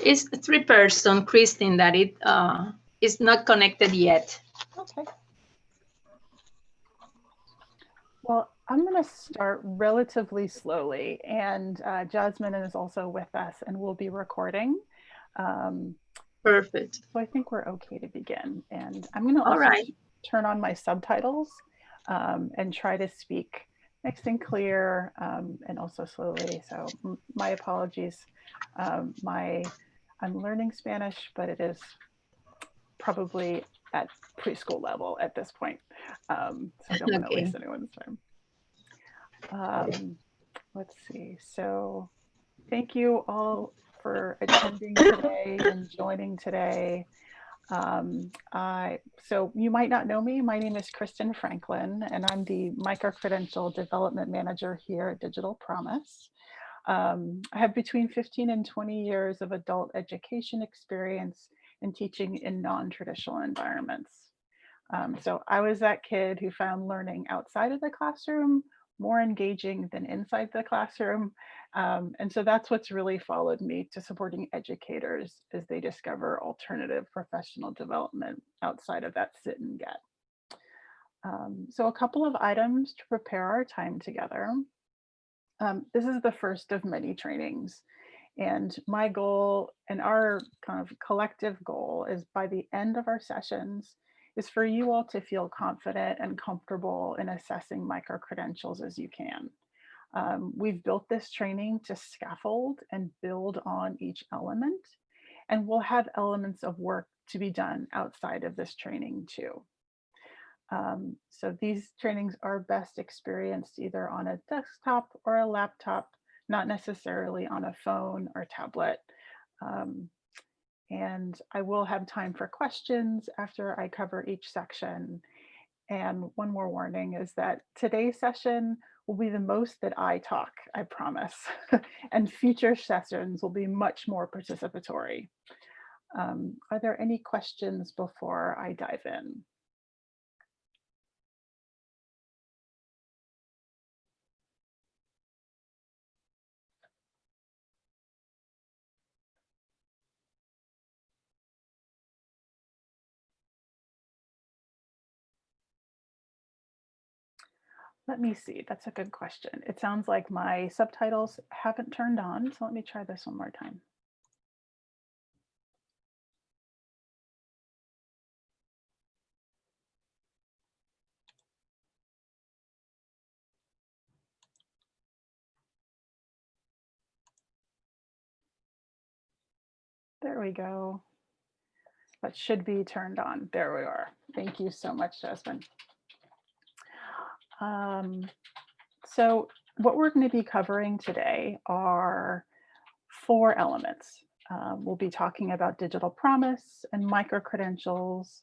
It's three person, Kristen, that it is not connected yet. Okay. Well, I'm going to start relatively slowly, and Jasmine is also with us, and we'll be recording. Um, Perfect. so I think we're okay to begin. And I'm going to All also right. turn on my subtitles and try to speak nice and clear and also slowly. So my apologies. I'm learning Spanish, but it is probably at preschool level at this point. So I don't want to Okay. waste anyone's time. Um, let's see. So thank you all for attending today and joining today. So you might not know me. My name is Kristen Franklin, and I'm the Micro-credential Development Manager here at Digital Promise. I have between 15 and 20 years of adult education experience in teaching in non-traditional environments. So I was that kid who found learning outside of the classroom more engaging than inside the classroom. And so that's what's really followed me to supporting educators as they discover alternative professional development outside of that sit and get. So a couple of items to prepare our time together. This is the first of many trainings. And my goal and our kind of collective goal is by the end of our sessions is for you all to feel confident and comfortable in assessing micro-credentials as you can. We've built this training to scaffold and build on each element, and we'll have elements of work to be done outside of this training too. So these trainings are best experienced either on a desktop or a laptop, not necessarily on a phone or tablet. Um, and I will have time for questions after I cover each section. And one more warning is that today's session will be the most that I talk, I promise. And future sessions will be much more participatory. Are there any questions before I dive in? Let me see, that's a good question. It sounds like my subtitles haven't turned on, so let me try this one more time. There we go. That should be turned on. There we are. Thank you so much, Jasmine. So what we're going to be covering today are 4 elements. We'll be talking about digital promise and micro-credentials.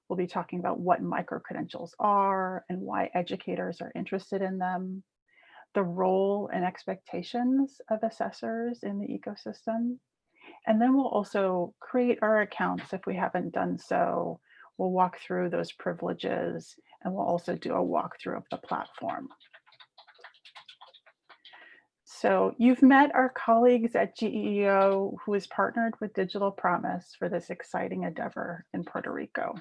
We'll be talking about what micro-credentials are and why educators are interested in them, the role and expectations of assessors in the ecosystem. And then we'll also create our accounts if we haven't done so. We'll walk through those privileges, and we'll also do a walkthrough of the platform. So you've met our colleagues at GEEO who has partnered with Digital Promise for this exciting endeavor in Puerto Rico.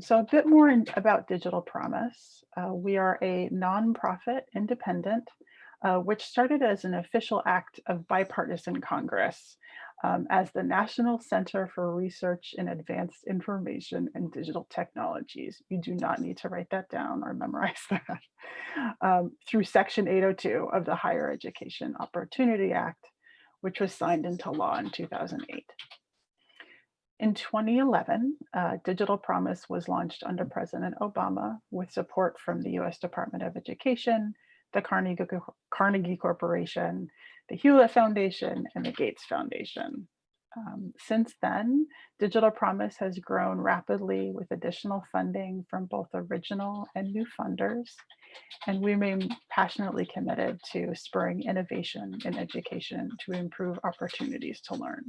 So a bit more about Digital Promise. We are a nonprofit independent, which started as an official act of bipartisan Congress as the National Center for Research in Advanced Information and Digital Technologies. You do not need to write that down or memorize that. Through Section 802 of the Higher Education Opportunity Act, which was signed into law in 2008. In 2011, Digital Promise was launched under President Obama with support from the US Department of Education, the Carnegie Corporation, the Hewlett Foundation, and the Gates Foundation. Since then, Digital Promise has grown rapidly with additional funding from both original and new funders, and we remain passionately committed to spurring innovation in education to improve opportunities to learn.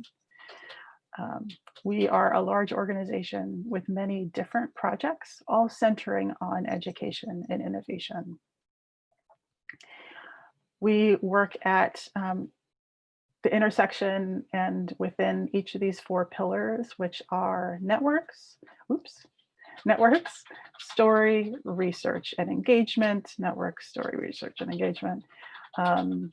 We are a large organization with many different projects, all centering on education and innovation. We work at the intersection and within each of these 4 pillars, which are networks, story, research, and engagement, network, story, research, and engagement. And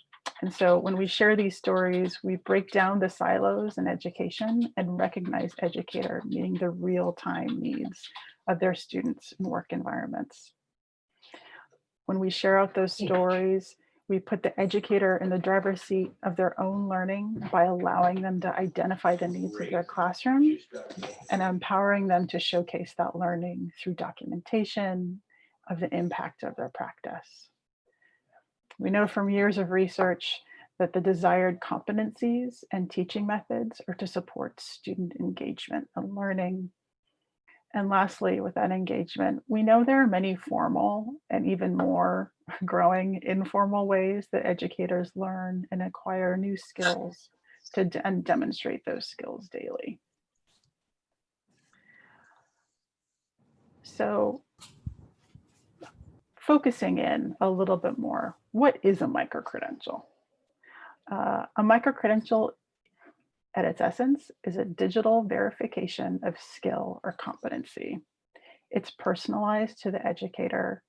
so when we share these stories, we break down the silos in education and recognize educator meeting the real-time needs of their students and work environments. When we share out those stories, we put the educator in the driver's seat of their own learning by allowing them to identify the needs of their classroom and empowering them to showcase that learning through documentation of the impact of their practice. We know from years of research that the desired competencies and teaching methods are to support student engagement and learning. And lastly, with that engagement, we know there are many formal and even more growing informal ways that educators learn and acquire new skills and demonstrate those skills daily. So focusing in a little bit more, what is a micro-credential? A micro-credential at its essence is a digital verification of skill or competency. It's personalized to the educator.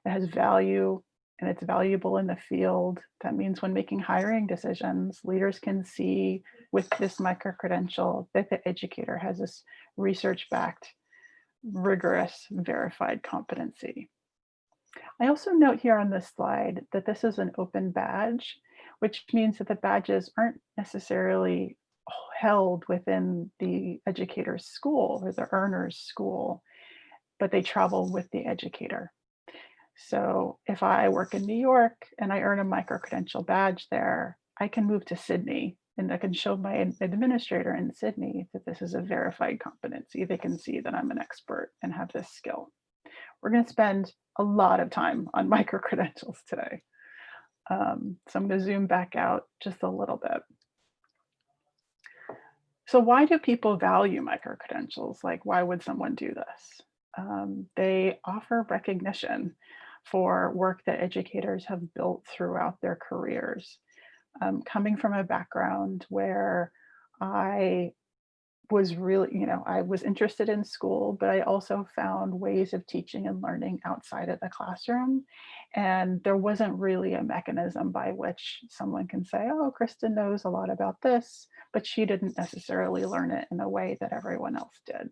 It has value and it's valuable in the field. That means when making hiring decisions, leaders can see with this micro-credential that the educator has this research-backed, rigorous, verified competency. I also note here on this slide that this is an open badge, which means that the badges aren't necessarily held within the educator's school or the earner's school, but they travel with the educator. So if I work in New York and I earn a micro-credential badge there, I can move to Sydney and I can show my administrator in Sydney that this is a verified competency. They can see that I'm an expert and have this skill. We're going to spend a lot of time on micro-credentials today. So I'm going to zoom back out just a little bit. So why do people value micro-credentials? Like, why would someone do this? They offer recognition for work that educators have built throughout their careers. Coming from a background where I was really, I was interested in school, but I also found ways of teaching and learning outside of the classroom. And there wasn't really a mechanism by which someone can say, oh, Kristen knows a lot about this, but she didn't necessarily learn it in a way that everyone else did.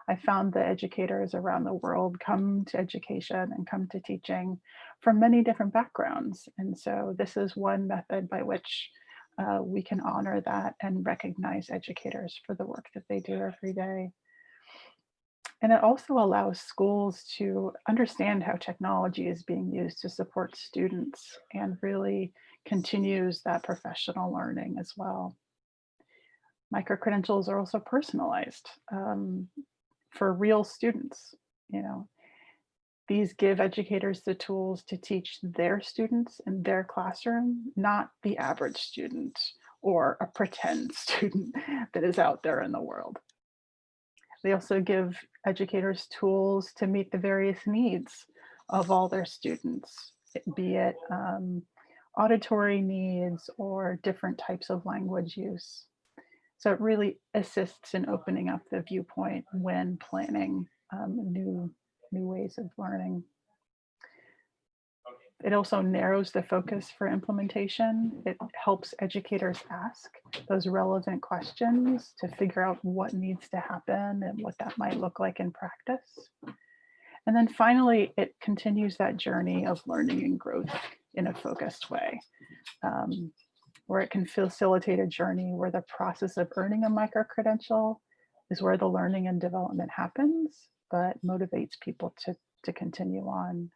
I found that educators around the world come to education and come to teaching from many different backgrounds. And so this is one method by which we can honor that and recognize educators for the work that they do every day. And it also allows schools to understand how technology is being used to support students and really continues that professional learning as well. Micro-credentials are also personalized for real students. These give educators the tools to teach their students in their classroom, not the average student or a pretend student that is out there in the world. They also give educators tools to meet the various needs of all their students, be it auditory needs or different types of language use. So it really assists in opening up the viewpoint when planning new ways of learning. It also narrows the focus for implementation. It helps educators ask those relevant questions to figure out what needs to happen and what that might look like in practice. And then finally, it continues that journey of learning and growth in a focused way, where it can facilitate a journey where the process of earning a micro-credential is where the learning and development happens, but motivates people to continue on.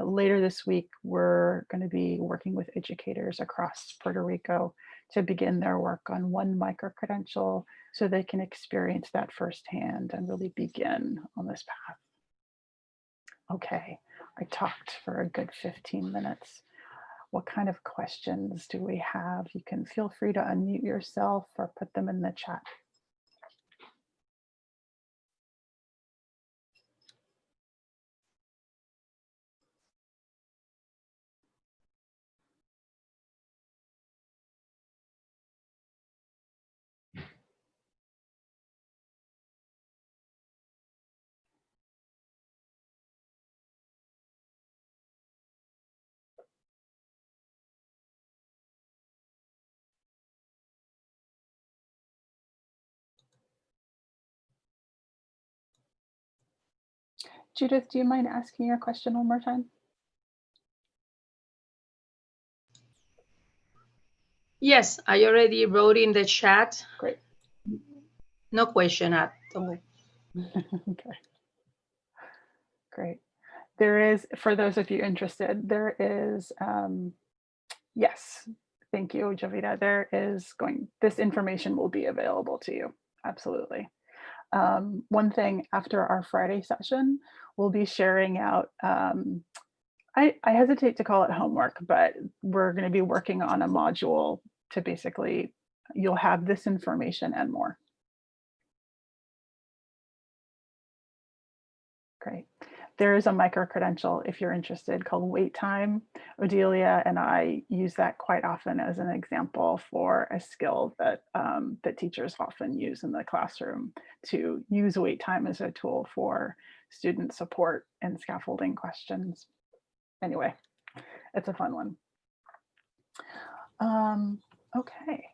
Later this week, we're going to be working with educators across Puerto Rico to begin their work on one micro-credential so they can experience that firsthand and really begin on this path. Okay, I talked for a good 15 minutes. What kind of questions do we have? You can feel free to unmute yourself or put them in the chat. Judith, do you mind asking your question one more time? Yes, I already wrote in the chat. Great. No question at all. Okay. Great. There is, for those of you interested, there is, yes, thank you, Javita. There is this information will be available to you. Absolutely. One thing after our Friday session, we'll be sharing out, I hesitate to call it homework, but we're going to be working on a module to basically, you'll have this information and more. Great. There is a micro-credential, if you're interested, called Wait Time. Odelia and I use that quite often as an example for a skill that, that teachers often use in the classroom, to use wait time as a tool for student support and scaffolding questions. Anyway, it's a fun one. Okay.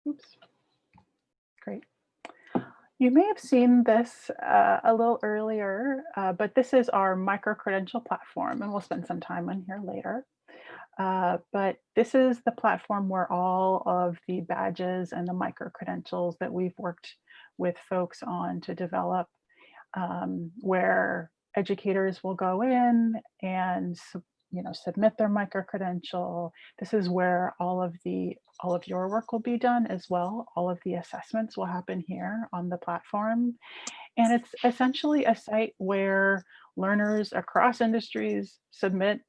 Oops. Great. You may have seen this a little earlier, but this is our micro-credential platform, and we'll spend some time on here later. But this is the platform where all of the badges and the micro-credentials that we've worked with folks on to develop, where educators will go in and submit their micro-credential. This is where all of your work will be done as well. All of the assessments will happen here on the platform. And it's essentially a site where learners across industries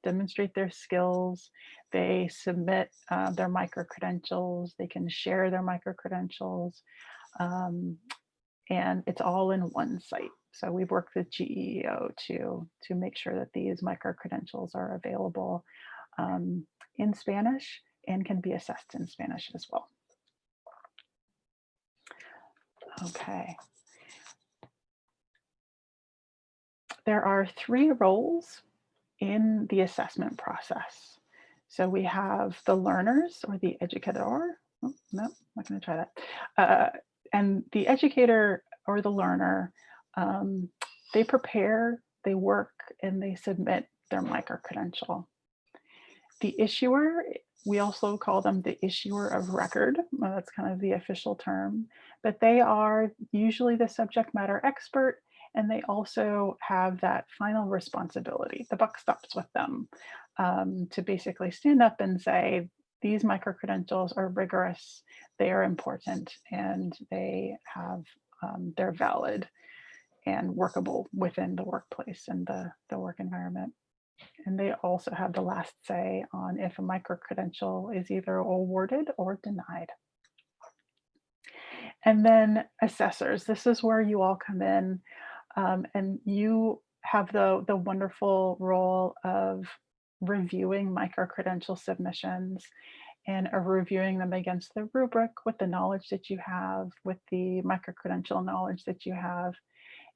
demonstrate their skills. They submit their micro-credentials. They can share their micro-credentials. And it's all in one site. So we've worked with GEEO to make sure that these micro-credentials are available in Spanish and can be assessed in Spanish as well. Okay. There are 3 roles in the assessment process. So we have the learners, or the educator. Oh, no, I'm not going to try that. And the educator or the learner, they prepare, they work, and they submit their micro-credential. The issuer, we also call them the issuer of record. Well, that's kind of the official term, but they are usually the subject matter expert, and they also have that final responsibility. The buck stops with them, to basically stand up and say, these micro-credentials are rigorous, they are important, and they have, they're valid and workable within the workplace and the work environment. And they also have the last say on if a micro-credential is either awarded or denied. And then assessors, this is where you all come in, and you have the wonderful role of reviewing micro-credential submissions and reviewing them against the rubric with the knowledge that you have, with the micro-credential knowledge that you have,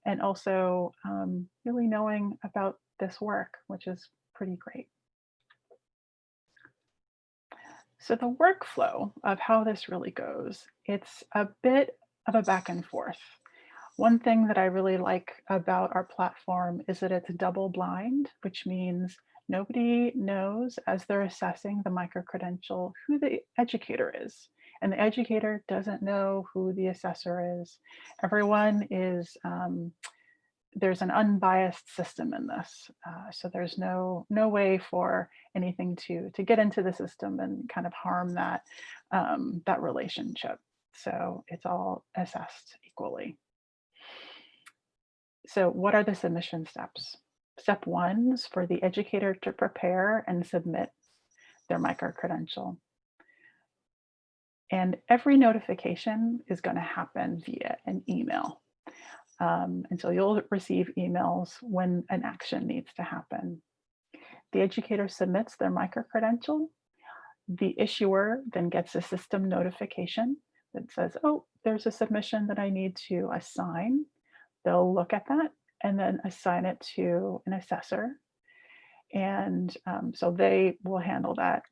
and also really knowing about this work, which is pretty great. So the workflow of how this really goes, it's a bit of a back and forth. One thing that I really like about our platform is that it's double blind, which means nobody knows as they're assessing the micro-credential who the educator is. And the educator doesn't know who the assessor is. Everyone is, there's an unbiased system in this. So there's no way for anything to get into the system and kind of harm that, that relationship. So it's all assessed equally. So what are the submission steps? Step 1 is for the educator to prepare and submit their micro-credential. And every notification is going to happen via an email. And so you'll receive emails when an action needs to happen. The educator submits their micro-credential. The issuer then gets a system notification that says, oh, there's a submission that I need to assign. They'll look at that and then assign it to an assessor. And so they will handle that.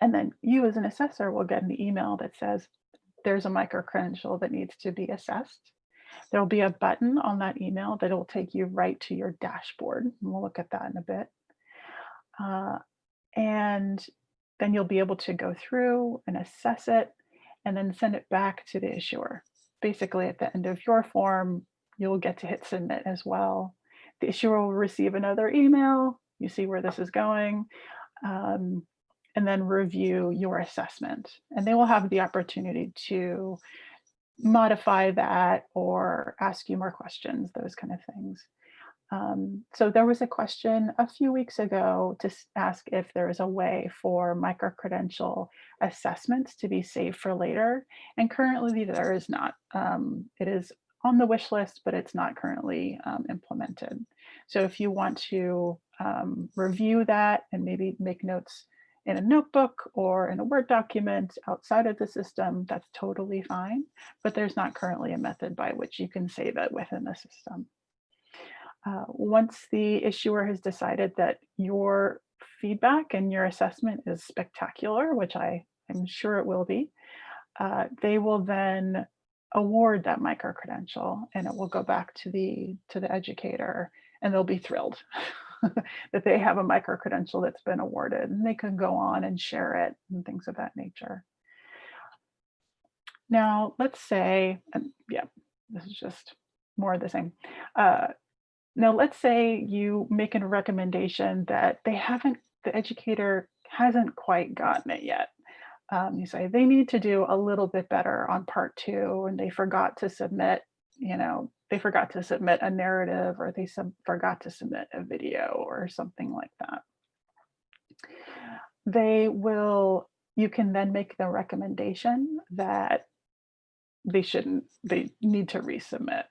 And then you as an assessor will get an email that says there's a micro-credential that needs to be assessed. There'll be a button on that email that will take you right to your dashboard. And we'll look at that in a bit. And then you'll be able to go through and assess it and then send it back to the issuer. Basically, at the end of your form, you'll get to hit submit as well. The issuer will receive another email. You see where this is going, and then review your assessment. And they will have the opportunity to modify that or ask you more questions, those kind of things. So there was a question a few weeks ago to ask if there is a way for micro-credential assessments to be saved for later. And currently there is not. It is on the wish list, but it's not currently implemented. So if you want to review that and maybe make notes in a notebook or in a Word document outside of the system, that's totally fine. But there's not currently a method by which you can save it within the system. Once the issuer has decided that your feedback and your assessment is spectacular, which I'm sure it will be, they will then award that micro-credential, and it will go back to the educator, and they'll be thrilled that they have a micro-credential that's been awarded, and they can go on and share it and things of that nature. Now, let's say, yeah, this is just more of the same. Now, let's say you make a recommendation that the educator hasn't quite gotten it yet. You say they need to do a little bit better on part 2, and they forgot to submit, they forgot to submit a narrative, or they forgot to submit a video or something like that. You can then make the recommendation that they need to resubmit.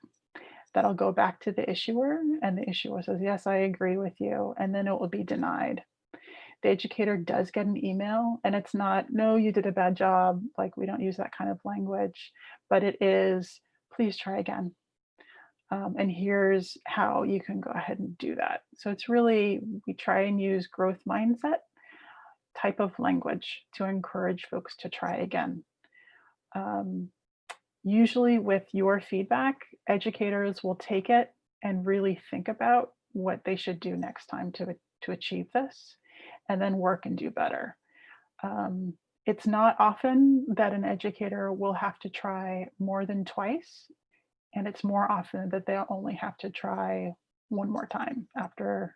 That'll go back to the issuer, and the issuer says, yes, I agree with you, and then it will be denied. The educator does get an email, and it's not, no, you did a bad job, like we don't use that kind of language, but it is, please try again. And here's how you can go ahead and do that. So it's really, we try and use growth mindset type of language to encourage folks to try again. Usually with your feedback, educators will take it and really think about what they should do next time to achieve this, and then work and do better. It's not often that an educator will have to try more than twice, and it's more often that they'll only have to try one more time after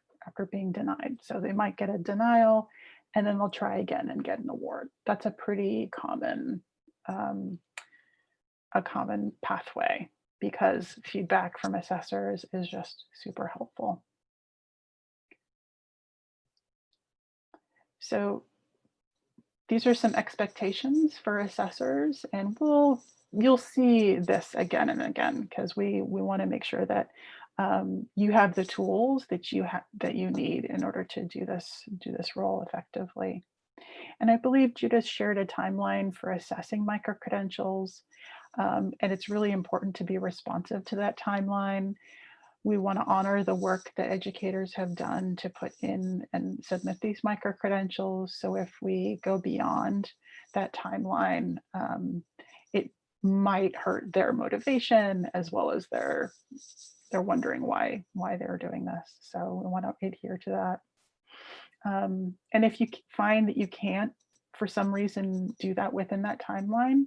being denied. So they might get a denial, and then they'll try again and get an award. That's a pretty common pathway, because feedback from assessors is just super helpful. So these are some expectations for assessors, and you'll see this again and again, because we want to make sure that you have the tools that you need in order to do this role effectively. And I believe Judith shared a timeline for assessing micro-credentials, and it's really important to be responsive to that timeline. We want to honor the work that educators have done to put in and submit these micro-credentials. So if we go beyond that timeline, it might hurt their motivation, as well as they're wondering why they're doing this. So we want to adhere to that. And if you find that you can't, for some reason, do that within that timeline,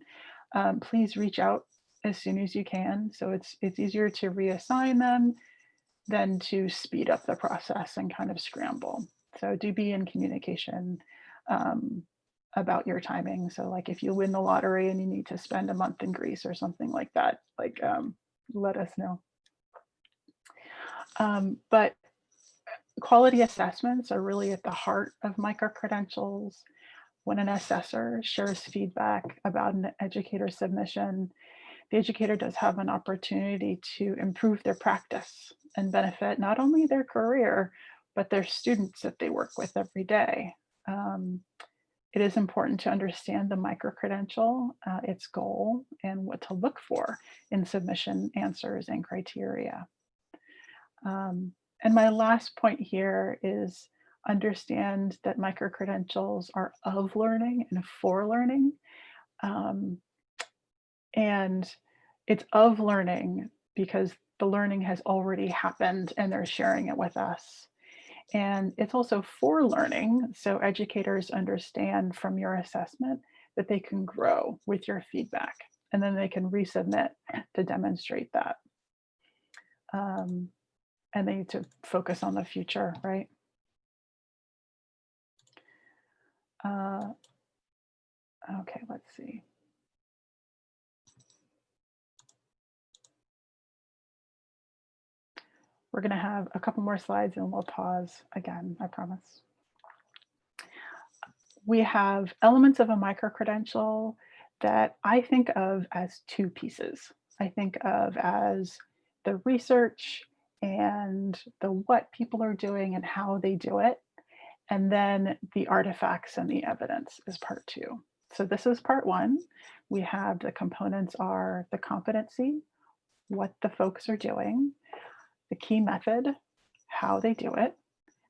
please reach out as soon as you can. So it's easier to reassign them than to speed up the process and kind of scramble. So do be in communication about your timing. So like if you win the lottery and you need to spend a month in Greece or something like that, let us know. But quality assessments are really at the heart of micro-credentials. When an assessor shares feedback about an educator submission, the educator does have an opportunity to improve their practice and benefit not only their career, but their students that they work with every day. It is important to understand the micro-credential, its goal, and what to look for in submission answers and criteria. And my last point here is understand that micro-credentials are of learning and for learning. Um, and it's of learning because the learning has already happened and they're sharing it with us. And it's also for learning, so educators understand from your assessment that they can grow with your feedback, and then they can resubmit to demonstrate that. And they need to focus on the future, right? Okay, let's see. We're going to have a couple more slides and we'll pause again, I promise. We have elements of a micro-credential that I think of as two pieces. I think of as the research and the what people are doing and how they do it. And then the artifacts and the evidence is part two. So this is part one. We have the components are the competency, what the folks are doing, the key method, how they do it.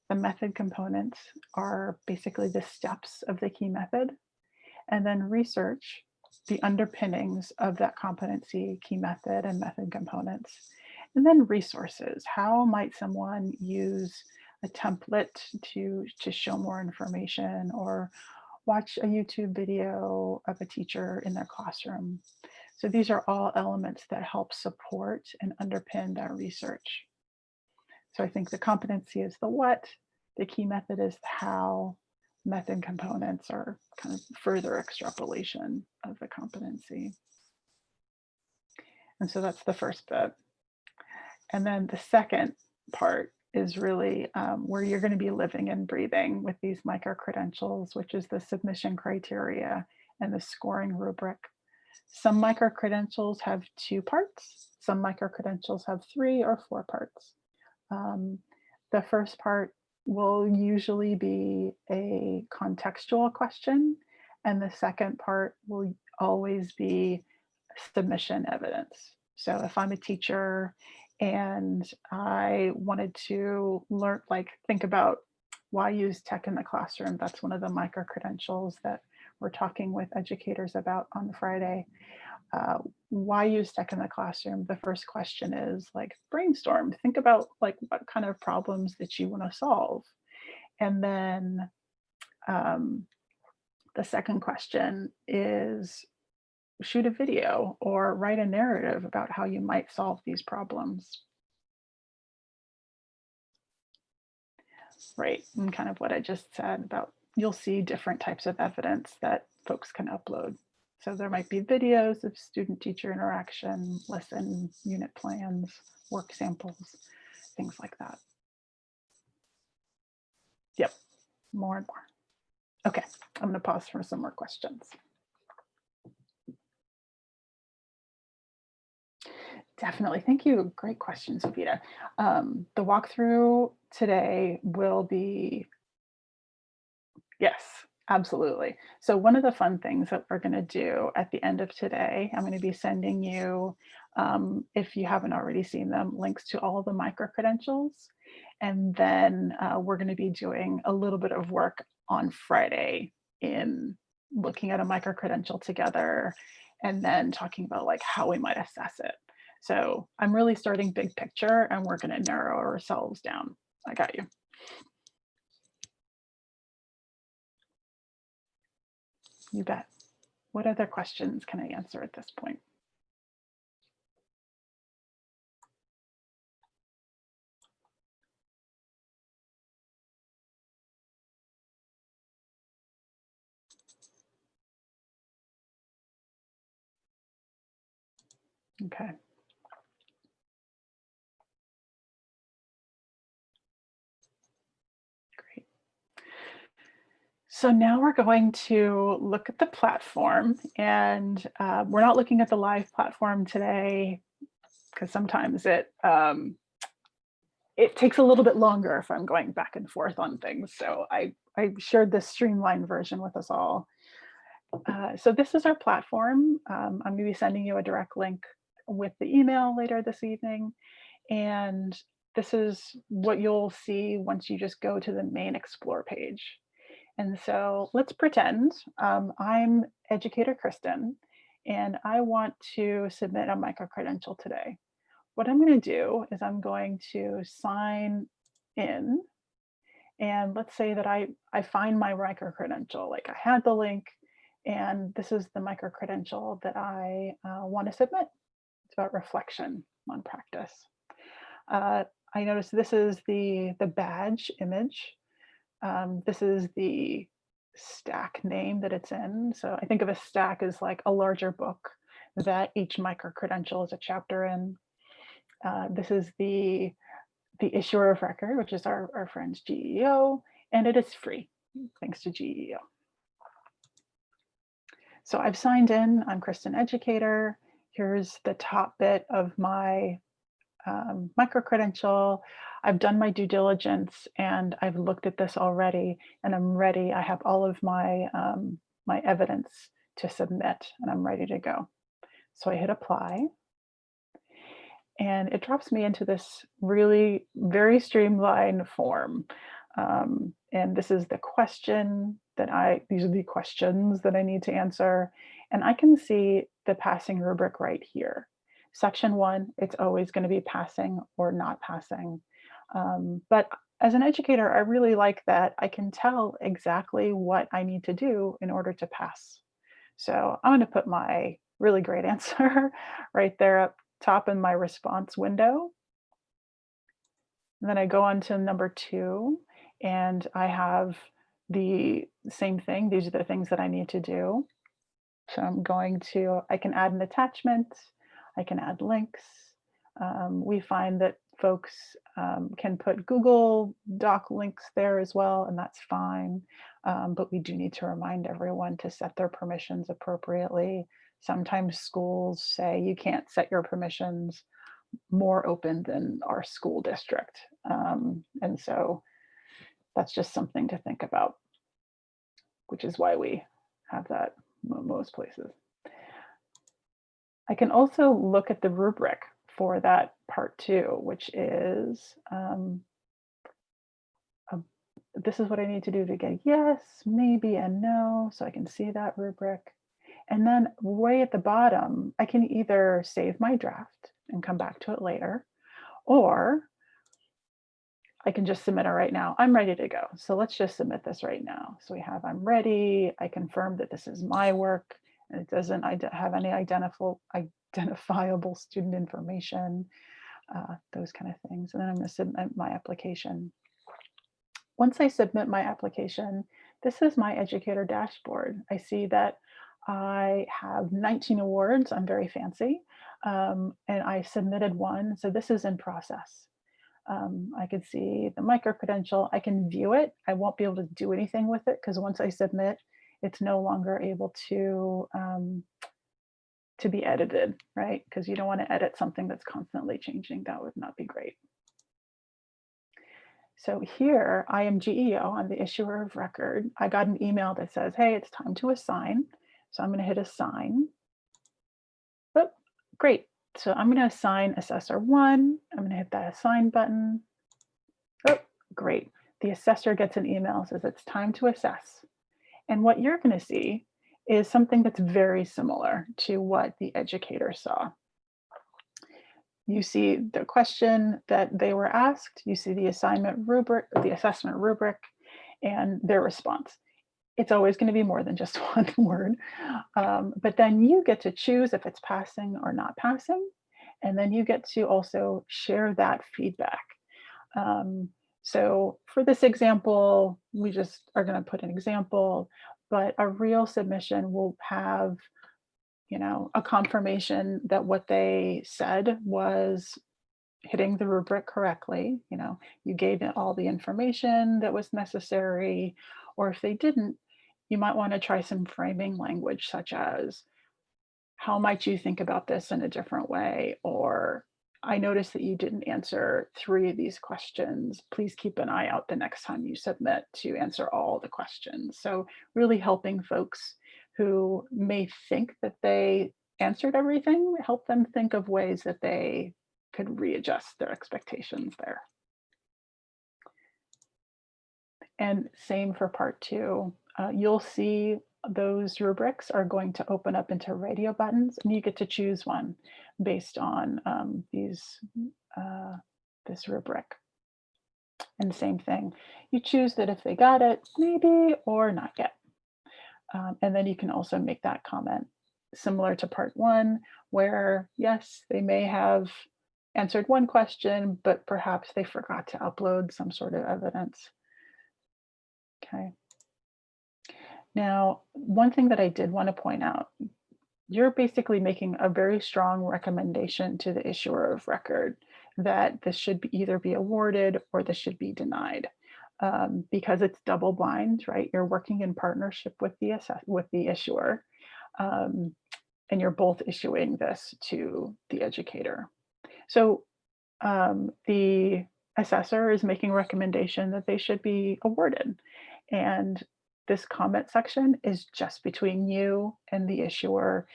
The method components are basically the steps of the key method. And then research, the underpinnings of that competency, key method, and method components. And then resources, how might someone use a template to show more information or watch a YouTube video of a teacher in their classroom. So these are all elements that help support and underpin that research. So I think the competency is the what, the key method is the how, method components are kind of further extrapolation of the competency. And so that's the first bit. And then the second part is really where you're going to be living and breathing with these micro-credentials, which is the submission criteria and the scoring rubric. Some micro-credentials have 2 parts. Some micro-credentials have 3 or 4 parts. The first part will usually be a contextual question, and the second part will always be submission evidence. So if I'm a teacher and I wanted to learn, think about why use tech in the classroom, that's one of the micro-credentials that we're talking with educators about on Friday. Why use tech in the classroom? The first question is brainstorm, think about what kind of problems that you want to solve. And then the second question is shoot a video or write a narrative about how you might solve these problems. Right, and kind of what I just said about you'll see different types of evidence that folks can upload. So there might be videos of student-teacher interaction, lesson unit plans, work samples, things like that. Yep, more and more. Okay, I'm going to pause for some more questions. Definitely. Thank you. Great questions, Vita. The walkthrough today will be, yes, absolutely. So one of the fun things that we're going to do at the end of today, I'm going to be sending you, if you haven't already seen them, links to all the micro-credentials. And then we're going to be doing a little bit of work on Friday in looking at a micro-credential together and then talking about how we might assess it. So I'm really starting big picture and we're going to narrow ourselves down. I got you. You bet. What other questions can I answer at this point? Okay. Great. So now we're going to look at the platform, and we're not looking at the live platform today because sometimes it takes a little bit longer if I'm going back and forth on things. So I shared this streamlined version with us all. So this is our platform. I'm going to be sending you a direct link with the email later this evening. And this is what you'll see once you just go to the main Explore page. And so let's pretend I'm Educator Kristen, and I want to submit a micro-credential today. What I'm going to do is I'm going to sign in, and let's say that I find my micro-credential, like I had the link, and this is the micro-credential that I want to submit. It's about reflection on practice. I notice this is the badge image. This is the stack name that it's in. So I think of a stack as like a larger book that each micro-credential is a chapter in. This is the issuer of record, which is our friends GEO, and it is free, thanks to GEO. So I've signed in, I'm Kristen Educator. Here's the top bit of my micro-credential. I've done my due diligence and I've looked at this already and I'm ready. I have all of my, my evidence to submit and I'm ready to go. So I hit apply and it drops me into this really very streamlined form. And this is the question that these are the questions that I need to answer. And I can see the passing rubric right here. Section 1, it's always going to be passing or not passing. But as an educator, I really like that I can tell exactly what I need to do in order to pass. So I'm going to put my really great answer right there up top in my response window. And then I go on to number 2, and I have the same thing. These are the things that I need to do. So I can add an attachment. I can add links. We find that folks can put Google Doc links there as well, and that's fine. But we do need to remind everyone to set their permissions appropriately. Sometimes schools say you can't set your permissions more open than our school district. And so that's just something to think about, which is why we have that most places. I can also look at the rubric for that part 2, which is, this is what I need to do to get yes, maybe, and no. So I can see that rubric. And then way at the bottom, I can either save my draft and come back to it later, or I can just submit it right now. I'm ready to go. So let's just submit this right now. So we have, I'm ready. I confirm that this is my work and it doesn't have any identifiable student information, those kind of things. And then I'm going to submit my application. Once I submit my application, this is my Educator Dashboard. I see that I have 19 awards. I'm very fancy. And I submitted one. So this is in process. I can see the micro-credential. I can view it. I won't be able to do anything with it because once I submit, it's no longer able to be edited, right? Because you don't want to edit something that's constantly changing. That would not be great. So here I am GEO, I'm the issuer of record. I got an email that says, hey, it's time to assign. So I'm going to hit assign. Oh, great. So I'm going to assign assessor 1. I'm going to hit that assign button. Oh, great. The assessor gets an email, says it's time to assess. And what you're going to see is something that's very similar to what the educator saw. You see the question that they were asked, you see the assignment rubric, the assessment rubric, and their response. It's always going to be more than just one word. But then you get to choose if it's passing or not passing. And then you get to also share that feedback. So for this example, we just are going to put an example, but a real submission will have, you know, a confirmation that what they said was hitting the rubric correctly. You know, you gave it all the information that was necessary, or if they didn't, you might want to try some framing language such as, how might you think about this in a different way? Or, I noticed that you didn't answer 3 of these questions. Please keep an eye out the next time you submit to answer all the questions. So really helping folks who may think that they answered everything, help them think of ways that they could readjust their expectations there. And same for part 2. You'll see those rubrics are going to open up into radio buttons, and you get to choose one based on this rubric. And same thing, you choose that if they got it, maybe, or not yet. And then you can also make that comment similar to part 1, where yes, they may have answered one question, but perhaps they forgot to upload some sort of evidence. Okay. Now, one thing that I did want to point out, you're basically making a very strong recommendation to the issuer of record that this should either be awarded or this should be denied, because it's double blind, right? You're working in partnership with the issuer, and you're both issuing this to the educator. So the assessor is making a recommendation that they should be awarded, and this comment section is just between you and the issuer.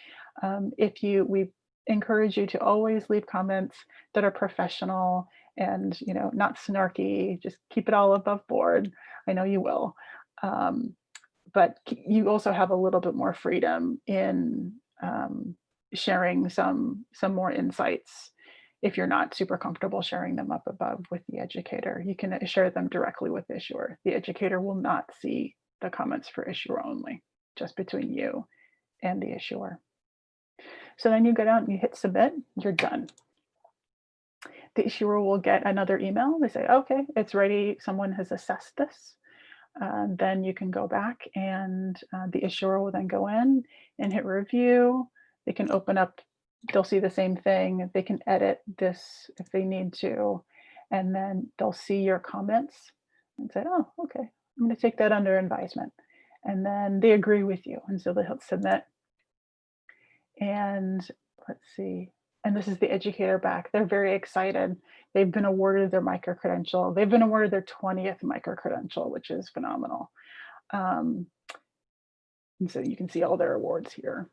We encourage you to always leave comments that are professional and not snarky. Just keep it all above board. I know you will, but you also have a little bit more freedom in sharing some more insights. If you're not super comfortable sharing them up above with the educator, you can share them directly with the issuer. The educator will not see the comments for issuer only, just between you and the issuer. So then you go down and you hit submit, you're done. The issuer will get another email. They say, okay, it's ready. Someone has assessed this. Then you can go back and the issuer will then go in and hit review. They can open up, they'll see the same thing. They can edit this if they need to. And then they'll see your comments and say, oh, okay, I'm going to take that under advisement. And then they agree with you. And so they'll hit submit. And let's see. And this is the educator back. They're very excited. They've been awarded their micro-credential. They've been awarded their 20th micro-credential, which is phenomenal. And so you can see all their awards here.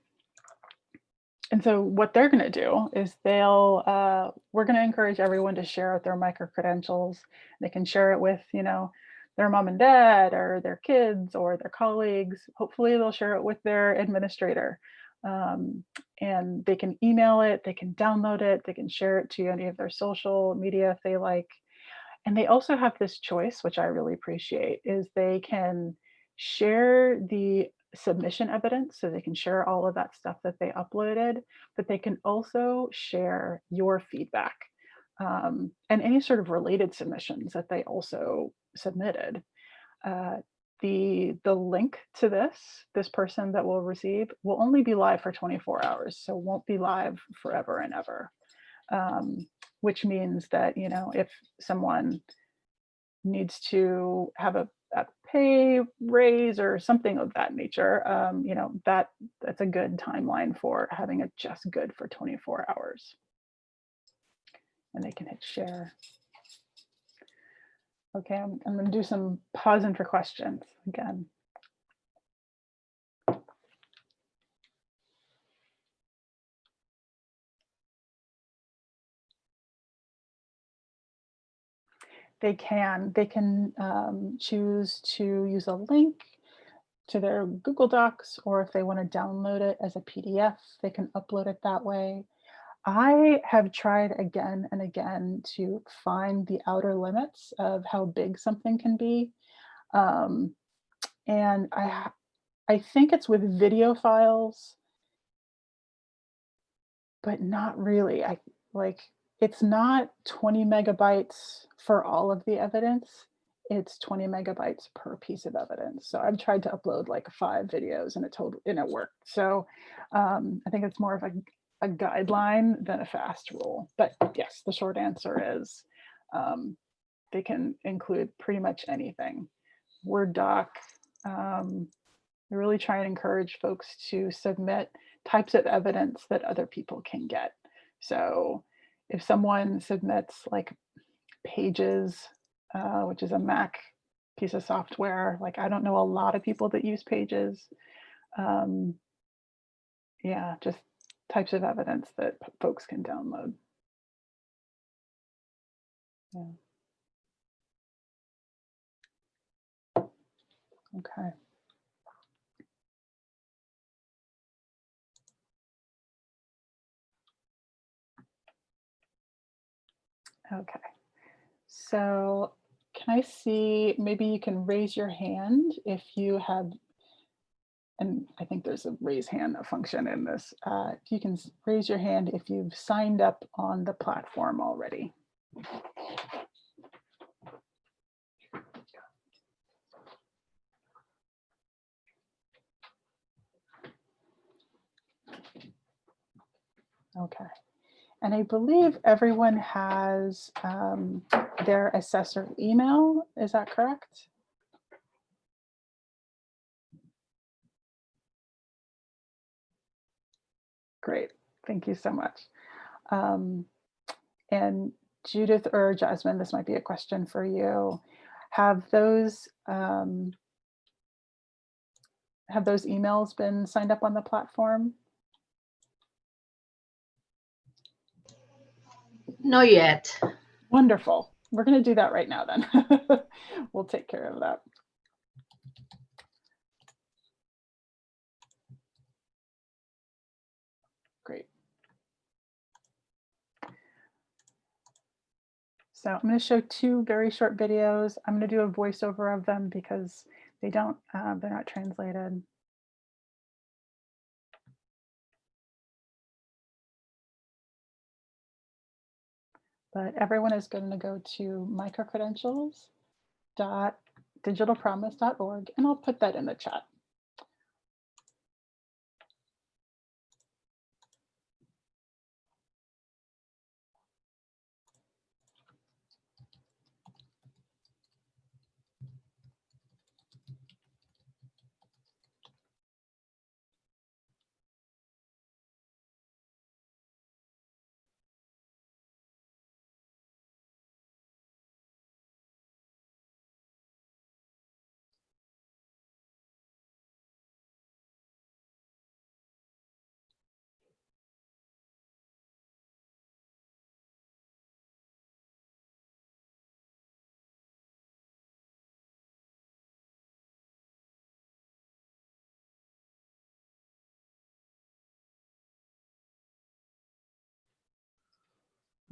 And so what they're going to do is we're going to encourage everyone to share their micro-credentials. They can share it with, their mom and dad or their kids or their colleagues. Hopefully they'll share it with their administrator. And they can email it, they can download it, they can share it to any of their social media if they like. And they also have this choice, which I really appreciate, is they can share the submission evidence, so they can share all of that stuff that they uploaded, but they can also share your feedback and any sort of related submissions that they also submitted. The link to this person that will receive will only be live for 24 hours, so won't be live forever and ever, which means that if someone needs to have a pay raise or something of that nature, that's a good timeline for having it just good for 24 hours. And they can hit share. Okay, I'm going to do some pausing for questions again. They can choose to use a link to their Google Docs, or if they want to download it as a PDF, they can upload it that way. I have tried again and again to find the outer limits of how big something can be. And I think it's with video files, but not really. It's not 20 megabytes for all of the evidence. It's 20 megabytes per piece of evidence. So I've tried to upload like 5 videos and it worked. So I think it's more of a guideline than a fast rule. But yes, the short answer is they can include pretty much anything. Word doc. We really try and encourage folks to submit types of evidence that other people can get. So if someone submits like Pages, which is a Mac piece of software, like I don't know a lot of people that use Pages. Yeah, just types of evidence that folks can download. Yeah. Okay. Okay. So can I see, maybe you can raise your hand if you have, and I think there's a raise hand function in this. If you can raise your hand if you've signed up on the platform already. Okay. And I believe everyone has their assessor email. Is that correct? Great. Thank you so much. And Judith or Jasmine, this might be a question for you. Have those emails been signed up on the platform? Not yet. Wonderful. We're going to do that right now then. We'll take care of that. Great. So I'm going to show two very short videos. I'm going to do a voiceover of them because they're not translated. But everyone is going to go to microcredentials.digitalpromise.org, and I'll put that in the chat.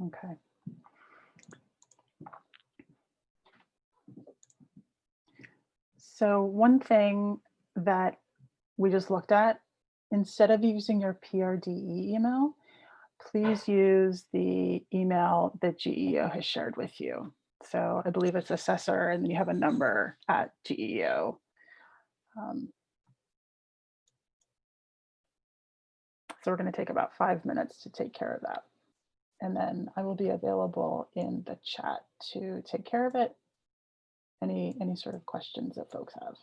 Okay. So one thing that we just looked at, instead of using your PRDE email, please use the email that GEO has shared with you. So I believe it's assessor, and then you have a number at GEO. So we're going to take about 5 minutes to take care of that. And then I will be available in the chat to take care of it. Any sort of questions that folks have.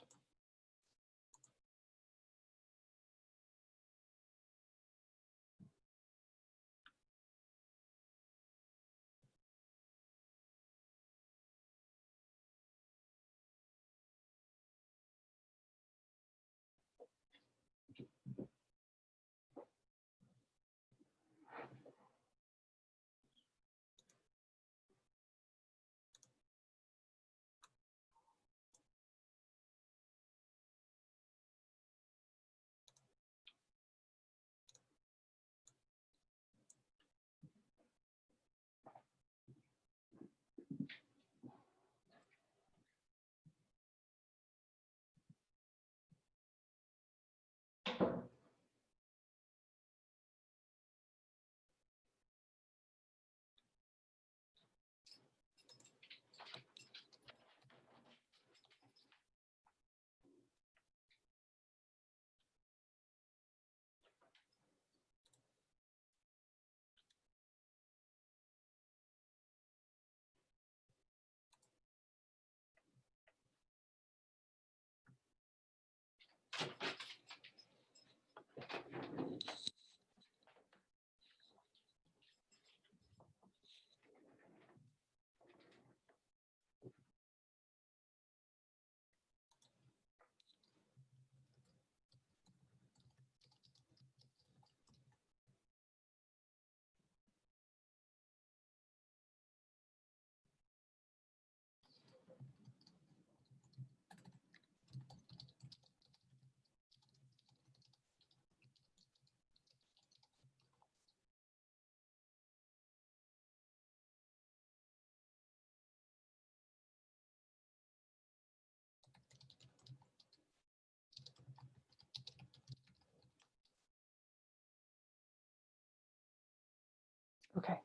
Okay,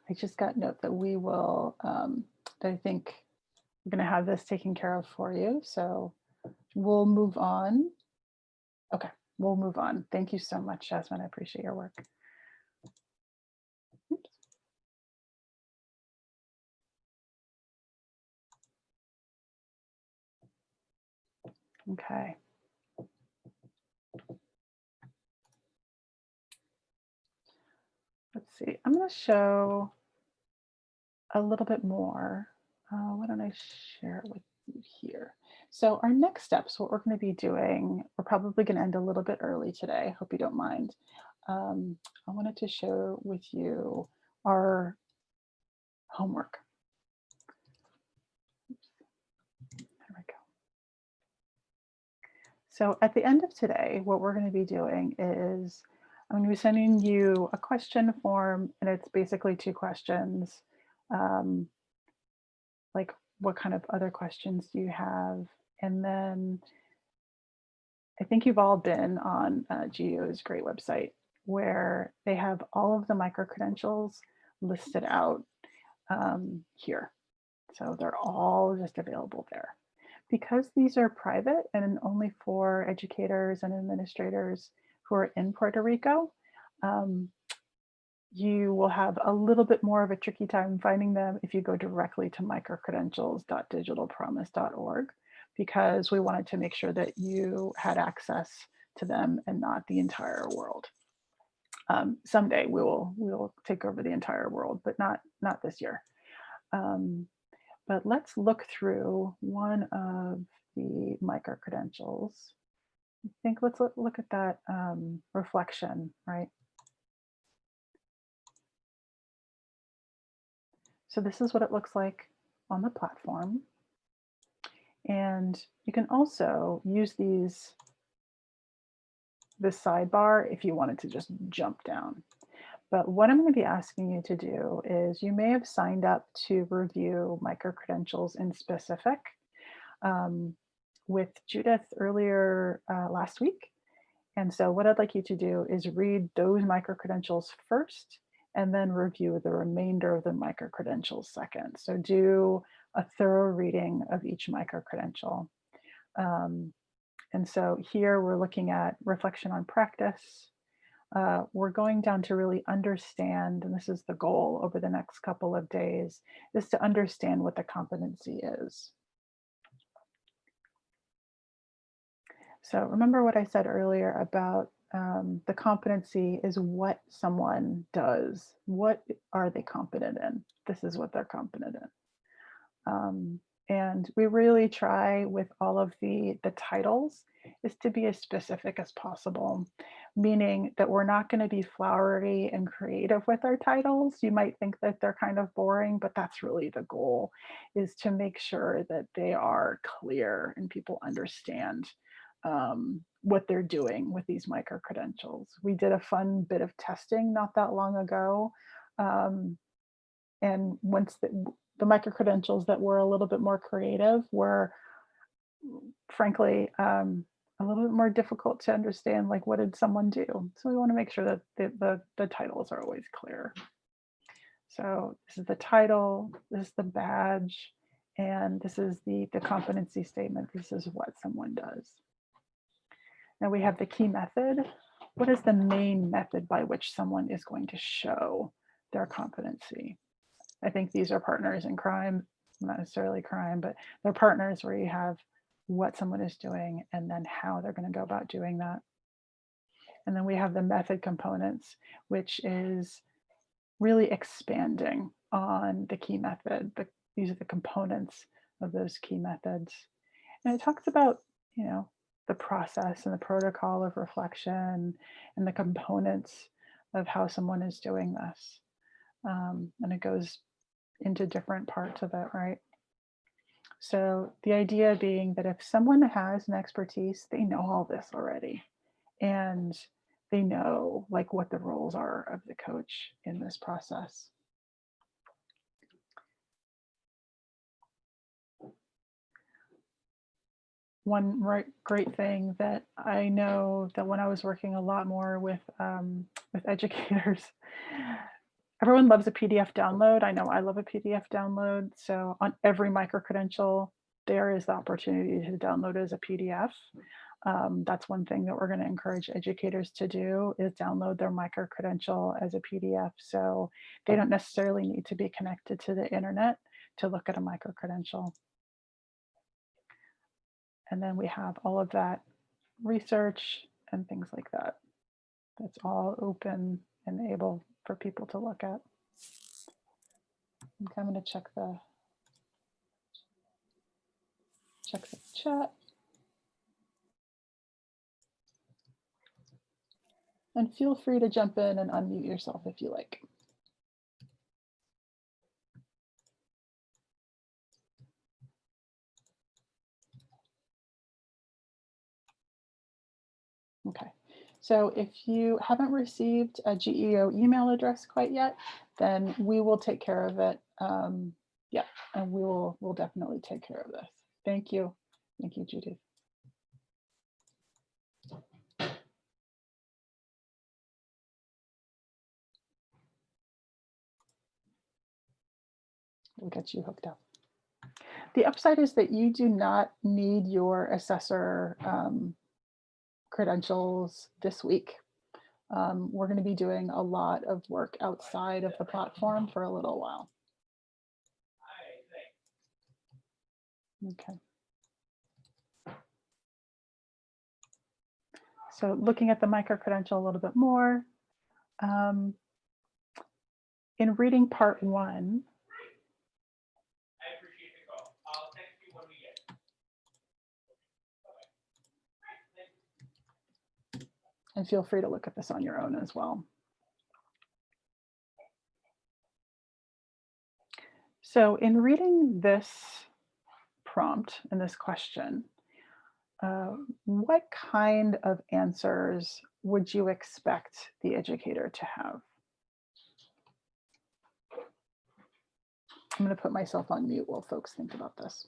I just got note that we will, that I think we're going to have this taken care of for you. So we'll move on. Okay, we'll move on. Thank you so much, Jasmine. I appreciate your work. Oops. Okay. Let's see. I'm going to show a little bit more. Why don't I share it with you here? So our next steps, what we're going to be doing, we're probably going to end a little bit early today. Hope you don't mind. I wanted to share with you our homework. There we go. So at the end of today, what we're going to be doing is I'm going to be sending you a question form, and it's basically 2 questions. Like, what kind of other questions do you have? And then I think you've all been on GEO's great website where they have all of the micro-credentials listed out here. So they're all just available there. Because these are private and only for educators and administrators who are in Puerto Rico, you will have a little bit more of a tricky time finding them if you go directly to microcredentials.digitalpromise.org, because we wanted to make sure that you had access to them and not the entire world. Someday we will take over the entire world, but not this year. But let's look through one of the micro-credentials. I think let's look at that reflection, right? So this is what it looks like on the platform. And you can also use this sidebar if you wanted to just jump down. But what I'm going to be asking you to do is you may have signed up to review micro-credentials in specific with Judith earlier last week. And so what I'd like you to do is read those micro-credentials first and then review the remainder of the micro-credentials second. So do a thorough reading of each micro-credential. And so here we're looking at reflection on practice. We're going down to really understand, and this is the goal over the next couple of days, is to understand what the competency is. So remember what I said earlier about the competency is what someone does. What are they competent in? This is what they're competent in. And we really try with all of the titles is to be as specific as possible, meaning that we're not going to be flowery and creative with our titles. You might think that they're kind of boring, but that's really the goal, is to make sure that they are clear and people understand what they're doing with these micro-credentials. We did a fun bit of testing not that long ago. And once the micro-credentials that were a little bit more creative were, frankly, a little bit more difficult to understand, like, what did someone do? So we want to make sure that the titles are always clear. So this is the title, this is the badge, and this is the competency statement. This is what someone does. Now we have the key method. What is the main method by which someone is going to show their competency? I think these are partners in crime, not necessarily crime, but they're partners where you have what someone is doing and then how they're going to go about doing that. And then we have the method components, which is really expanding on the key method. These are the components of those key methods. And it talks about, the process and the protocol of reflection and the components of how someone is doing this. And it goes into different parts of it, right? So the idea being that if someone has an expertise, they know all this already, and they know like what the roles are of the coach in this process. One great thing that I know that when I was working a lot more with educators, Everyone loves a PDF download. I know I love a PDF download. So on every micro-credential, there is the opportunity to download as a PDF. That's one thing that we're going to encourage educators to do is download their micro-credential as a PDF. So they don't necessarily need to be connected to the internet to look at a micro-credential. And then we have all of that research and things like that. That's all open and able for people to look at. Okay, I'm going to check the chat. And feel free to jump in and unmute yourself if you like. Okay, so if you haven't received a GEO email address quite yet, then we will take care of it. Yeah, and we'll definitely take care of this. Thank you. Thank you, Judith. We'll get you hooked up. The upside is that you do not need your assessor credentials this week. We're going to be doing a lot of work outside of the platform for a little while. Okay. So looking at the micro-credential a little bit more, in reading part 1, and feel free to look at this on your own as well. So in reading this prompt and this question, what kind of answers would you expect the educator to have? I'm going to put myself on mute while folks think about this.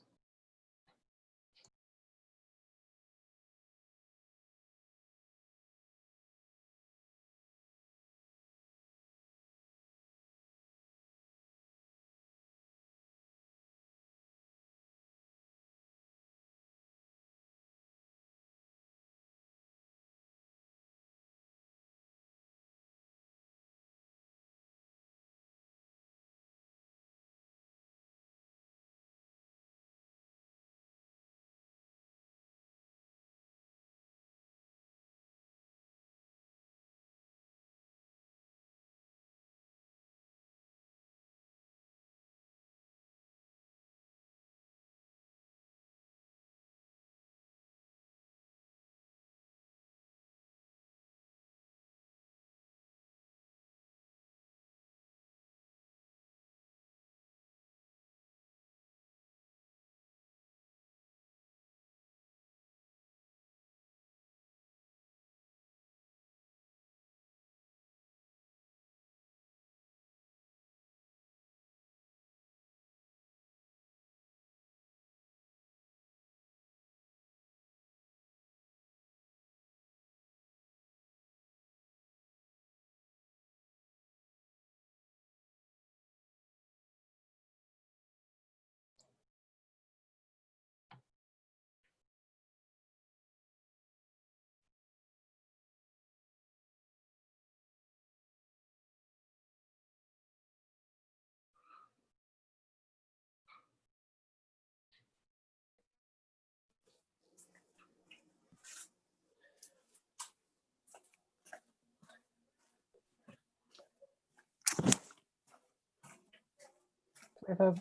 We have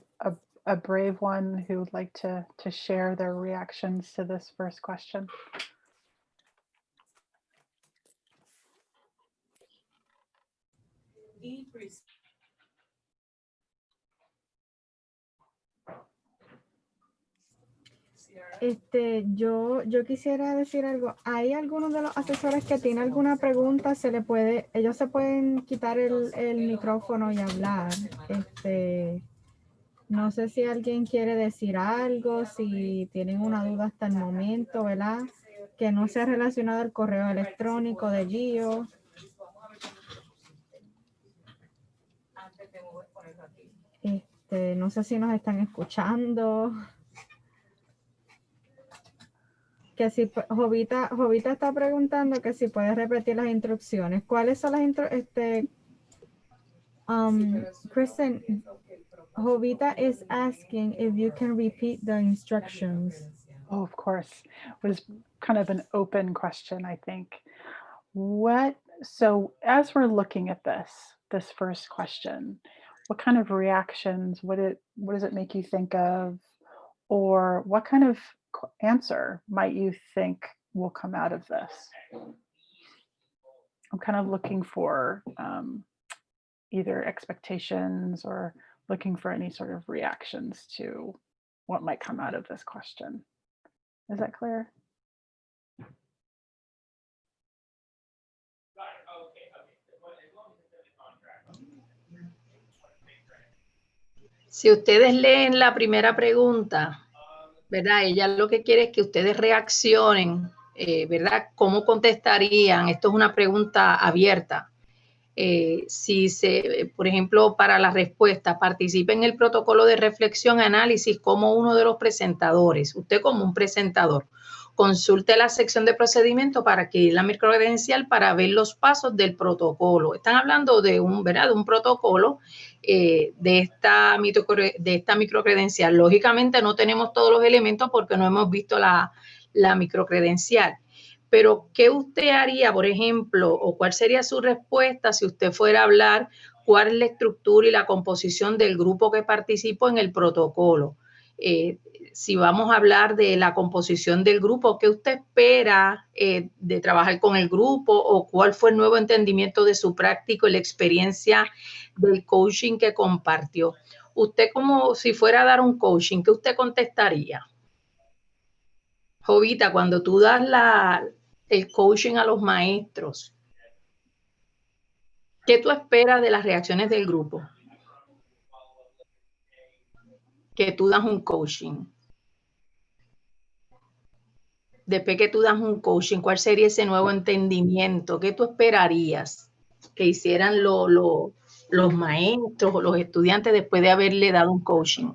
a brave one who would like to share their reactions to this first question. Yo quisiera decir algo. ¿Hay alguno de los asesores que tiene alguna pregunta? Ellos se pueden quitar el micrófono y hablar. No sé si alguien quiere decir algo, si tienen una duda hasta el momento, ¿verdad? Que no sea relacionado al correo electrónico de GEEO. No sé si nos están escuchando. Que si Jovita está preguntando que si puedes repetir las instrucciones. ¿Cuáles son las instrucciones? Kristen, Jovita is asking if you can repeat the instructions. Oh, of course. It was kind of an open question, I think. So as we're looking at this first question, what kind of reactions, what does it make you think of? Or what kind of answer might you think will come out of this? I'm kind of looking for either expectations or looking for any sort of reactions to what might come out of this question. Is that clear? Si ustedes leen la primera pregunta, ¿verdad? Ella lo que quiere es que ustedes reaccionen, ¿verdad? ¿Cómo contestarían? Esto es una pregunta abierta. Por ejemplo, para la respuesta, participe en el protocolo de reflexión análisis como uno de los presentadores. Usted como un presentador. Consulte la sección de procedimiento para adquirir la microcredencial para ver los pasos del protocolo. Están hablando de un protocolo de esta microcredencial. Lógicamente no tenemos todos los elementos porque no hemos visto la microcredencial. Pero, ¿qué usted haría, por ejemplo, o cuál sería su respuesta si usted fuera a hablar cuál es la estructura y la composición del grupo que participó en el protocolo? Si vamos a hablar de la composición del grupo, ¿qué usted espera de trabajar con el grupo o cuál fue el nuevo entendimiento de su práctico y la experiencia del coaching que compartió? Usted, como si fuera a dar un coaching, ¿qué usted contestaría? Jovita, cuando tú das el coaching a los maestros, ¿qué tú esperas de las reacciones del grupo? Que tú das un coaching. Después que tú das un coaching, ¿cuál sería ese nuevo entendimiento? ¿Qué tú esperarías que hicieran los maestros o los estudiantes después de haberle dado un coaching?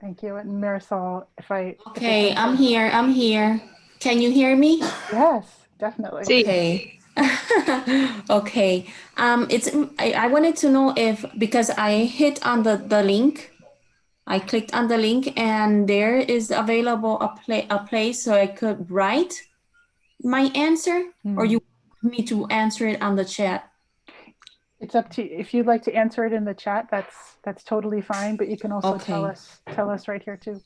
Thank you. And Marisol, Okay, I'm here. Can you hear me? Yes, definitely. Sí. Okay. Okay. I wanted to know if, because I hit on the link, I clicked on the link and there is available a place so I could write my answer, or you want me to answer it on the chat? It's up to you. If you'd like to answer it in the chat, that's totally fine, but you can also tell us right here too.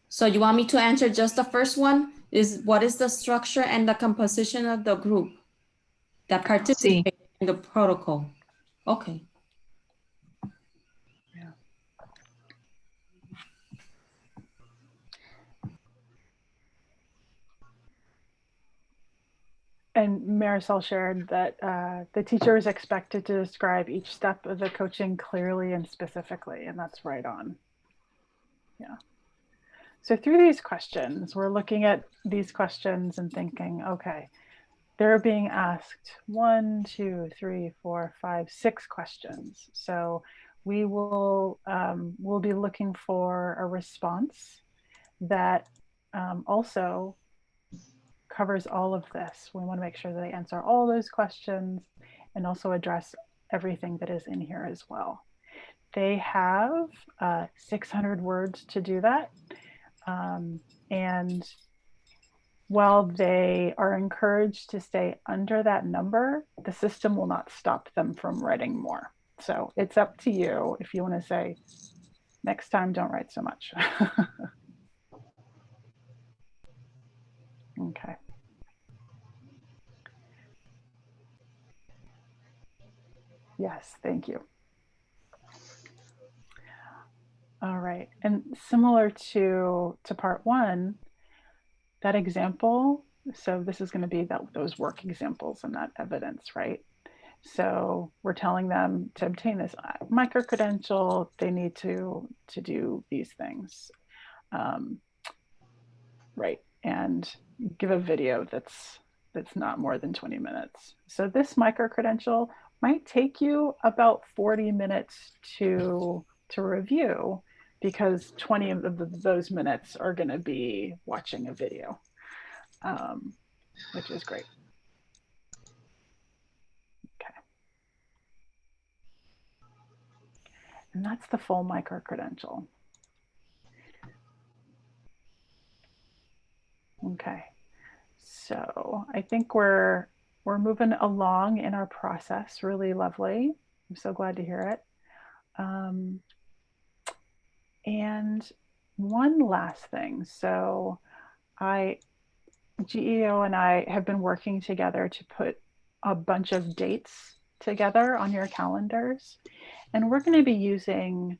So you want me to answer just the first one? What is the structure and the composition of the group that participate in the protocol? Okay. Yeah. And Marisol shared that the teacher is expected to describe each step of the coaching clearly and specifically, and that's right on. Yeah. So through these questions, we're looking at these questions and thinking, okay, they're being asked 1, 2, 3, 4, 5, 6 questions. So we will we'll be looking for a response that also covers all of this. We want to make sure that they answer all those questions and also address everything that is in here as well. They have 600 words to do that. And while they are encouraged to stay under that number, the system will not stop them from writing more. So it's up to you if you want to say, next time, don't write so much. Okay. Yes, thank you. All right, and similar to part 1, that example, so this is going to be those work examples and that evidence, right? So we're telling them to obtain this micro-credential, they need to do these things. Right, and give a video that's not more than 20 minutes. So this micro-credential might take you about 40 minutes to review, because 20 of those minutes are going to be watching a video, which is great. Okay. And that's the full micro-credential. Okay, so I think we're moving along in our process. Really lovely. I'm so glad to hear it. And one last thing. So GEO and I have been working together to put a bunch of dates together on your calendars. And we're going to be using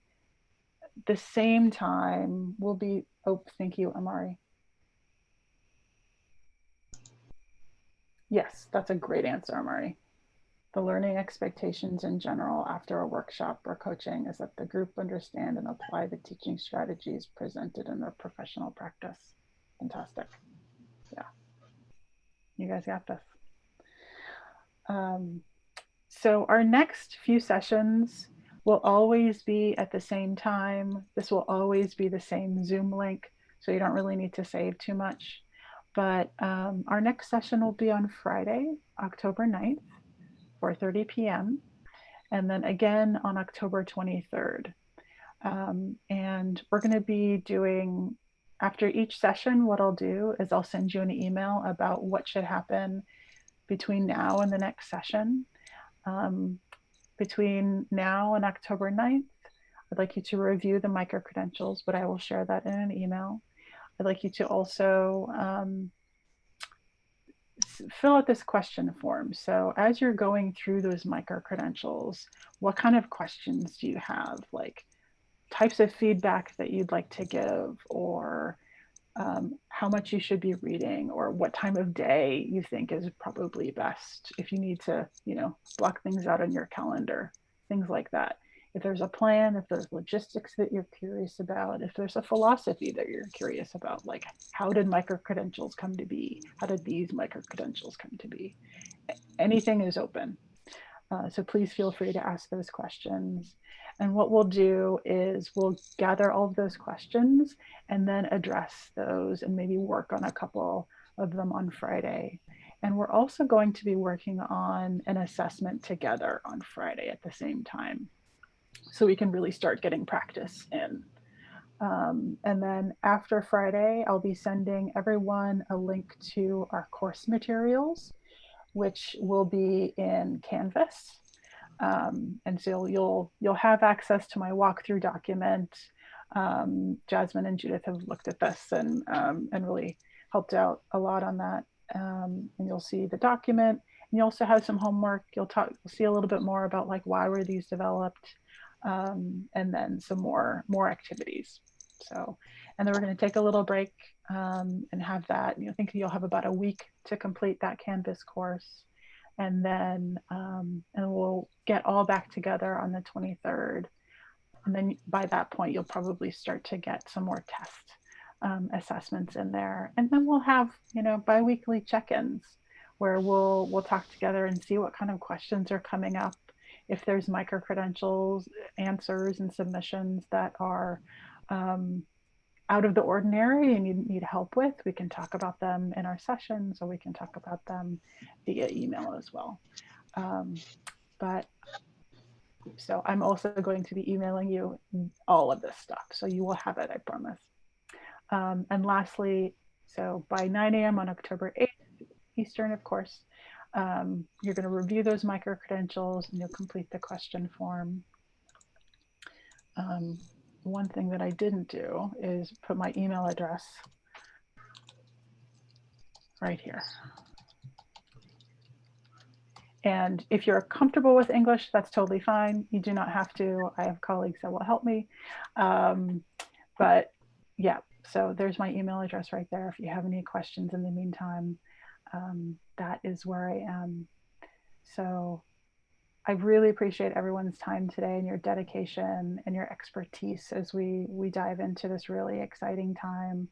the same time. We'll be, oh, thank you, Amari. Yes, that's a great answer, Amari. The learning expectations in general after a workshop or coaching is that the group understand and apply the teaching strategies presented in their professional practice. Fantastic. Yeah, you guys got this. So our next few sessions will always be at the same time. This will always be the same Zoom link, so you don't really need to save too much. But our next session will be on Friday, October 9th, 4:30 p.m. And then again on October 23rd. And we're going to be doing, after each session, what I'll do is I'll send you an email about what should happen between now and the next session. Between now and October 9th, I'd like you to review the micro-credentials, but I will share that in an email. I'd like you to also fill out this question form. So as you're going through those micro-credentials, what kind of questions do you have? Like types of feedback that you'd like to give, or how much you should be reading, or what time of day you think is probably best if you need to, you know, block things out on your calendar, things like that. If there's a plan, if there's logistics that you're curious about, if there's a philosophy that you're curious about, like how did micro-credentials come to be? How did these micro-credentials come to be? Anything is open. So please feel free to ask those questions. And what we'll do is we'll gather all of those questions and then address those and maybe work on a couple of them on Friday. And we're also going to be working on an assessment together on Friday at the same time, so we can really start getting practice in. And then after Friday, I'll be sending everyone a link to our course materials, which will be in Canvas. And so you'll have access to my walkthrough document. Jasmine and Judith have looked at this and really helped out a lot on that. And you'll see the document, and you also have some homework. You'll see a little bit more about like why were these developed, and then some more activities. So, and then we're going to take a little break and have that. I think you'll have about a week to complete that Canvas course. And then and we'll get all back together on the 23rd. And then by that point, you'll probably start to get some more test assessments in there. And then we'll have, you know, bi-weekly check-ins where we'll talk together and see what kind of questions are coming up. If there's micro-credentials, answers, and submissions that are out of the ordinary and you need help with, we can talk about them in our sessions, or we can talk about them via email as well. But so I'm also going to be emailing you all of this stuff, so you will have it, I promise. And lastly, so by 9 a.m. on October 8th, Eastern, of course, you're going to review those micro-credentials and you'll complete the question form. One thing that I didn't do is put my email address right here. And if you're comfortable with English, that's totally fine. You do not have to. I have colleagues that will help me. But yeah, so there's my email address right there. If you have any questions in the meantime, that is where I am. So I really appreciate everyone's time today and your dedication and your expertise as we dive into this really exciting time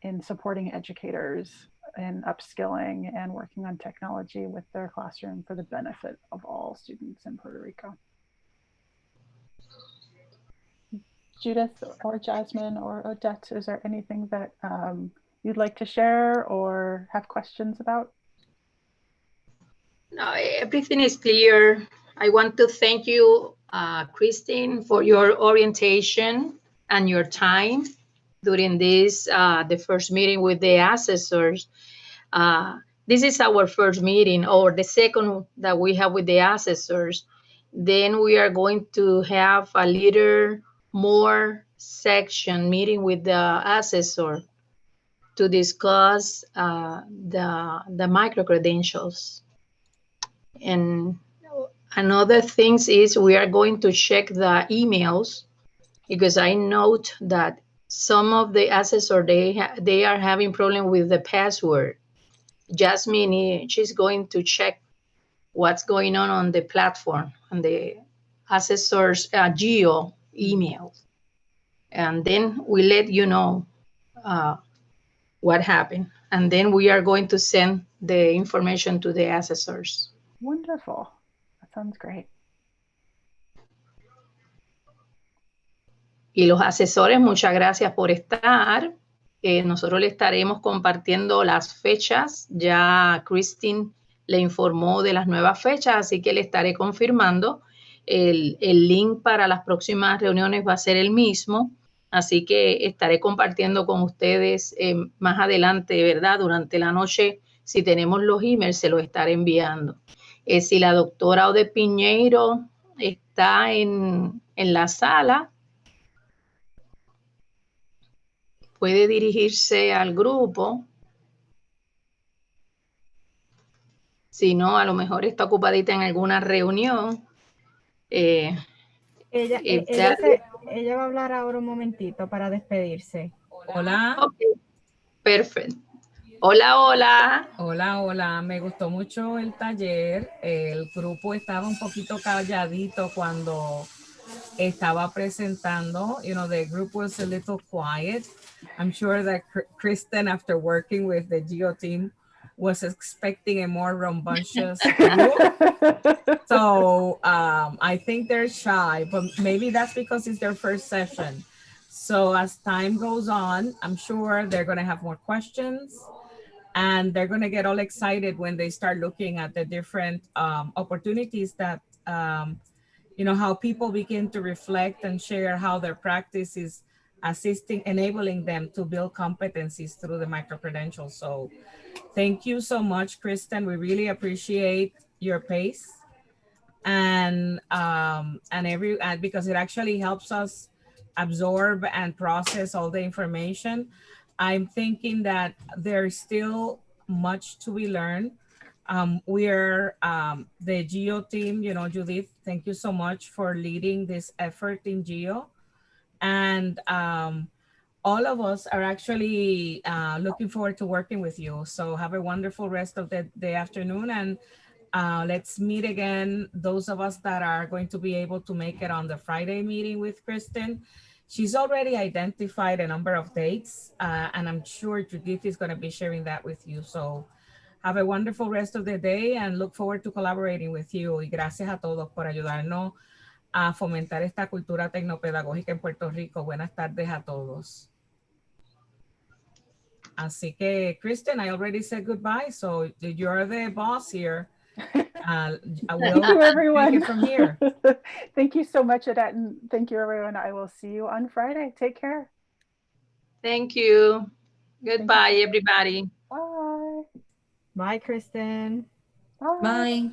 in supporting educators in upskilling and working on technology with their classroom for the benefit of all students in Puerto Rico. Judith or Jasmine or Odette, is there anything that you'd like to share or have questions about? No, everything is clear. I want to thank you, Kristen, for your orientation and your time during this, the first meeting with the assessors. This is our first meeting, or the second that we have with the assessors. Then we are going to have a little more section meeting with the assessor to discuss the micro-credentials. And another thing is we are going to check the emails, because I note that some of the assessors, they are having problem with the password. Jasmine, she's going to check what's going on the platform, on the assessors GEO email. And then we let you know what happened. And then we are going to send the information to the assessors. Wonderful. That sounds great. Y los asesores, muchas gracias por estar. Nosotros le estaremos compartiendo las fechas. Ya Kristen le informó de las nuevas fechas, así que le estaré confirmando. El link para las próximas reuniones va a ser el mismo, así que estaré compartiendo con ustedes más adelante, ¿verdad? Durante la noche, si tenemos los emails, se los estaré enviando. Si la doctora Ode Piñeiro está en la sala, puede dirigirse al grupo. Si no, a lo mejor está ocupadita en alguna reunión. Ella va a hablar ahora un momentito para despedirse. Hola. Okay. Perfecto. Hola, hola. Hola, hola. Me gustó mucho el taller. El grupo estaba un poquito calladito cuando estaba presentando. You know, the group was a little quiet. I'm sure that Kristen, after working with the GEO team, was expecting a more rambunctious group. So I think they're shy, but maybe that's because it's their first session. So as time goes on, I'm sure they're going to have more questions, and they're going to get all excited when they start looking at the different opportunities that, you know, how people begin to reflect and share how their practice is assisting, enabling them to build competencies through the micro-credentials. So thank you so much, Kristen. We really appreciate your pace and because it actually helps us absorb and process all the information. I'm thinking that there's still much to be learned. We're the GEO team, you know, Judith, thank you so much for leading this effort in GEO. And all of us are actually looking forward to working with you. So have a wonderful rest of the afternoon, and let's meet again, those of us that are going to be able to make it on the Friday meeting with Kristen. She's already identified a number of dates, and I'm sure Judith is going to be sharing that with you. So have a wonderful rest of the day and look forward to collaborating with you. Y gracias a todos por ayudarnos a fomentar esta cultura tecnopedagógica en Puerto Rico. Buenas tardes a todos. Así que, Kristen, I already said goodbye, so you're the boss here. I will thank you, everyone. take it from here. Thank you so much, Odette, and thank you, everyone. I will see you on Friday. Take care. Thank you. Goodbye, everybody. Bye. Bye, Kristen. Bye. Bye.